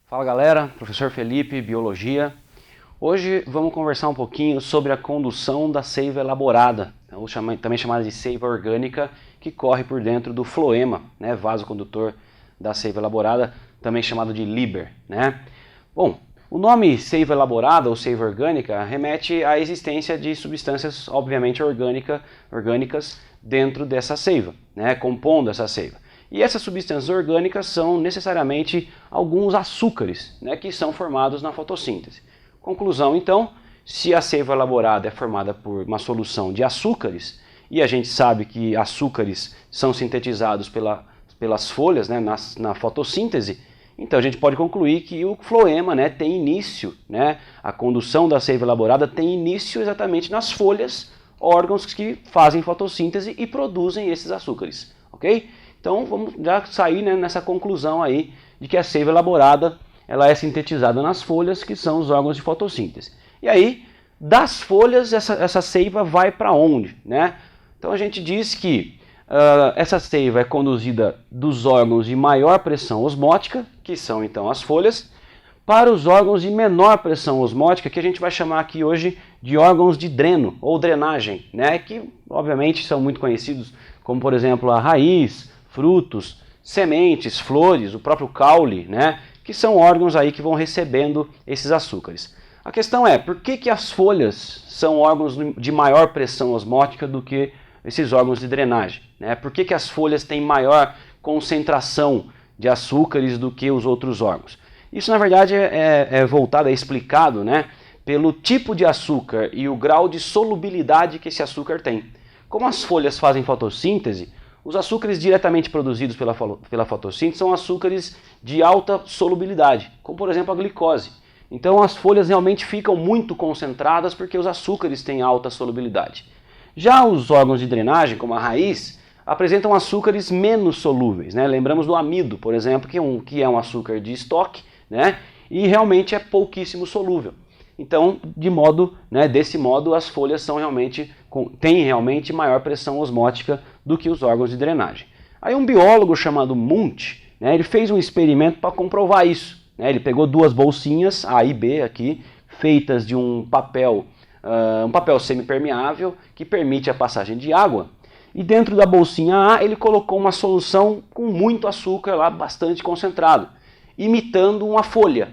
Fala galera, professor Felipe, Biologia. Hoje vamos conversar um pouquinho sobre a condução da seiva elaborada, ou também chamada de seiva orgânica, que corre por dentro do floema, né, vaso condutor da seiva elaborada, também chamado de Liber, né? Bom, o nome seiva elaborada ou seiva orgânica remete à existência de substâncias obviamente orgânicas dentro dessa seiva, né, compondo essa seiva. E essas substâncias orgânicas são necessariamente alguns açúcares, né, que são formados na fotossíntese. Conclusão então, se a seiva elaborada é formada por uma solução de açúcares, e a gente sabe que açúcares são sintetizados pelas folhas, né, na fotossíntese, então a gente pode concluir que o floema, né, tem início, né, a condução da seiva elaborada tem início exatamente nas folhas, órgãos que fazem fotossíntese e produzem esses açúcares, ok? Então vamos já sair, né, nessa conclusão aí de que a seiva elaborada ela é sintetizada nas folhas, que são os órgãos de fotossíntese. E aí, das folhas, essa seiva vai para onde, né? Então a gente diz que essa seiva é conduzida dos órgãos de maior pressão osmótica, que são então as folhas, para os órgãos de menor pressão osmótica, que a gente vai chamar aqui hoje de órgãos de dreno ou drenagem, né? Que obviamente são muito conhecidos, como por exemplo a raiz, frutos, sementes, flores, o próprio caule, né? Que são órgãos aí que vão recebendo esses açúcares. A questão é, por que as folhas são órgãos de maior pressão osmótica do que esses órgãos de drenagem, né? Por que as folhas têm maior concentração de açúcares do que os outros órgãos? Isso, na verdade, é voltado, é explicado, né, pelo tipo de açúcar e o grau de solubilidade que esse açúcar tem. Como as folhas fazem fotossíntese, os açúcares diretamente produzidos pela fotossíntese são açúcares de alta solubilidade, como por exemplo a glicose. Então as folhas realmente ficam muito concentradas porque os açúcares têm alta solubilidade. Já os órgãos de drenagem, como a raiz, apresentam açúcares menos solúveis, né? Lembramos do amido, por exemplo, que é um açúcar de estoque, né? E realmente é pouquíssimo solúvel. Então, desse modo, as folhas têm realmente maior pressão osmótica do que os órgãos de drenagem. Aí um biólogo chamado Mundt, né, ele fez um experimento para comprovar isso, né? Ele pegou duas bolsinhas, A e B aqui, feitas de um papel semipermeável que permite a passagem de água. E dentro da bolsinha A ele colocou uma solução com muito açúcar lá, bastante concentrado, imitando uma folha.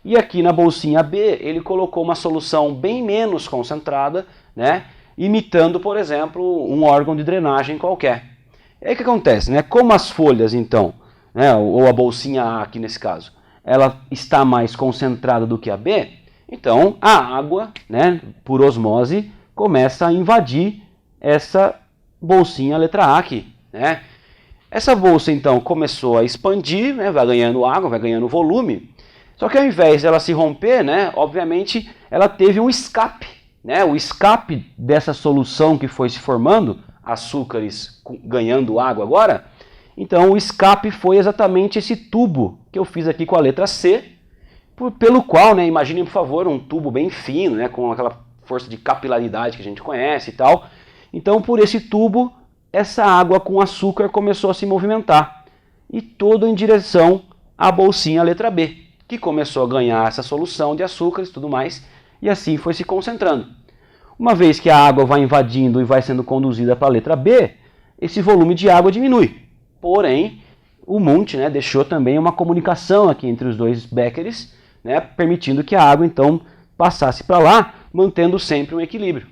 E aqui na bolsinha B ele colocou uma solução bem menos concentrada, né, imitando, por exemplo, um órgão de drenagem qualquer. E aí o que acontece, né? Como as folhas, então, né, ou a bolsinha A aqui nesse caso, ela está mais concentrada do que a B, então a água, né, por osmose, começa a invadir essa bolsinha letra A aqui, né? Essa bolsa então começou a expandir, né, vai ganhando água, vai ganhando volume. Só que ao invés dela se romper, né, obviamente ela teve um escape, né? O escape dessa solução que foi se formando, açúcares ganhando água agora, então o escape foi exatamente esse tubo que eu fiz aqui com a letra C, pelo qual, né, imaginem por favor um tubo bem fino, né, com aquela força de capilaridade que a gente conhece e tal. Então por esse tubo, essa água com açúcar começou a se movimentar, e todo em direção à bolsinha letra B, que começou a ganhar essa solução de açúcares e tudo mais, e assim foi se concentrando. Uma vez que a água vai invadindo e vai sendo conduzida para a letra B, esse volume de água diminui. Porém, o Mundt, né, deixou também uma comunicação aqui entre os dois béqueres, né, permitindo que a água então passasse para lá, mantendo sempre um equilíbrio.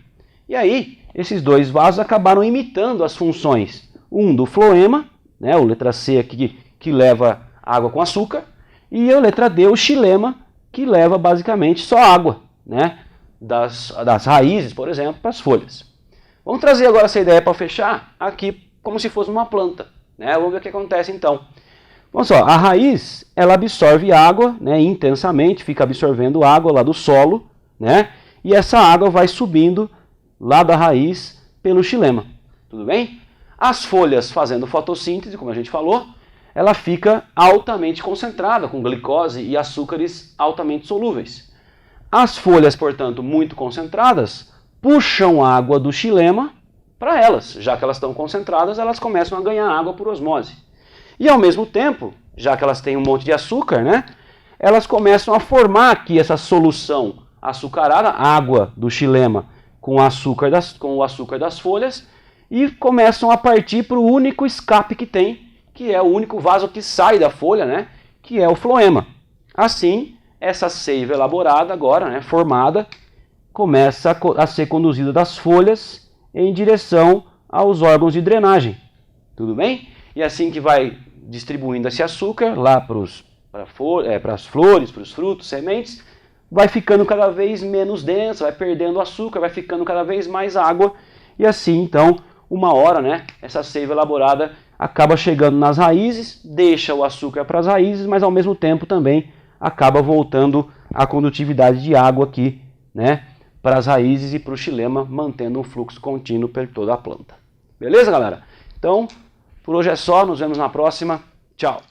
E aí, esses dois vasos acabaram imitando as funções, um do floema, né, o letra C aqui que leva água com açúcar, e a letra D, o xilema, que leva basicamente só água, né, das raízes, por exemplo, para as folhas. Vamos trazer agora essa ideia para fechar aqui como se fosse uma planta, né? Vamos ver o que acontece então. Vamos só, a raiz ela absorve água, né, intensamente, fica absorvendo água lá do solo, né, e essa água vai subindo lá da raiz pelo xilema. Tudo bem? As folhas fazendo fotossíntese, como a gente falou, ela fica altamente concentrada com glicose e açúcares altamente solúveis. As folhas, portanto, muito concentradas, puxam água do xilema, para elas. Já que elas estão concentradas, elas começam a ganhar água por osmose. E ao mesmo tempo, já que elas têm um monte de açúcar, né, elas começam a formar aqui essa solução açucarada, água do xilema com o açúcar das folhas, e começam a partir para o único escape que tem, que é o único vaso que sai da folha, né, que é o floema. Assim, essa seiva elaborada agora, né, formada, começa a ser conduzida das folhas em direção aos órgãos de drenagem. Tudo bem? E assim que vai distribuindo esse açúcar lá para as flores, para os frutos, sementes, vai ficando cada vez menos densa, vai perdendo açúcar, vai ficando cada vez mais água, e assim, então, uma hora, né, essa seiva elaborada acaba chegando nas raízes, deixa o açúcar para as raízes, mas ao mesmo tempo também acaba voltando a condutividade de água aqui, né, para as raízes e para o xilema, mantendo um fluxo contínuo por toda a planta. Beleza, galera? Então, por hoje é só, nos vemos na próxima. Tchau!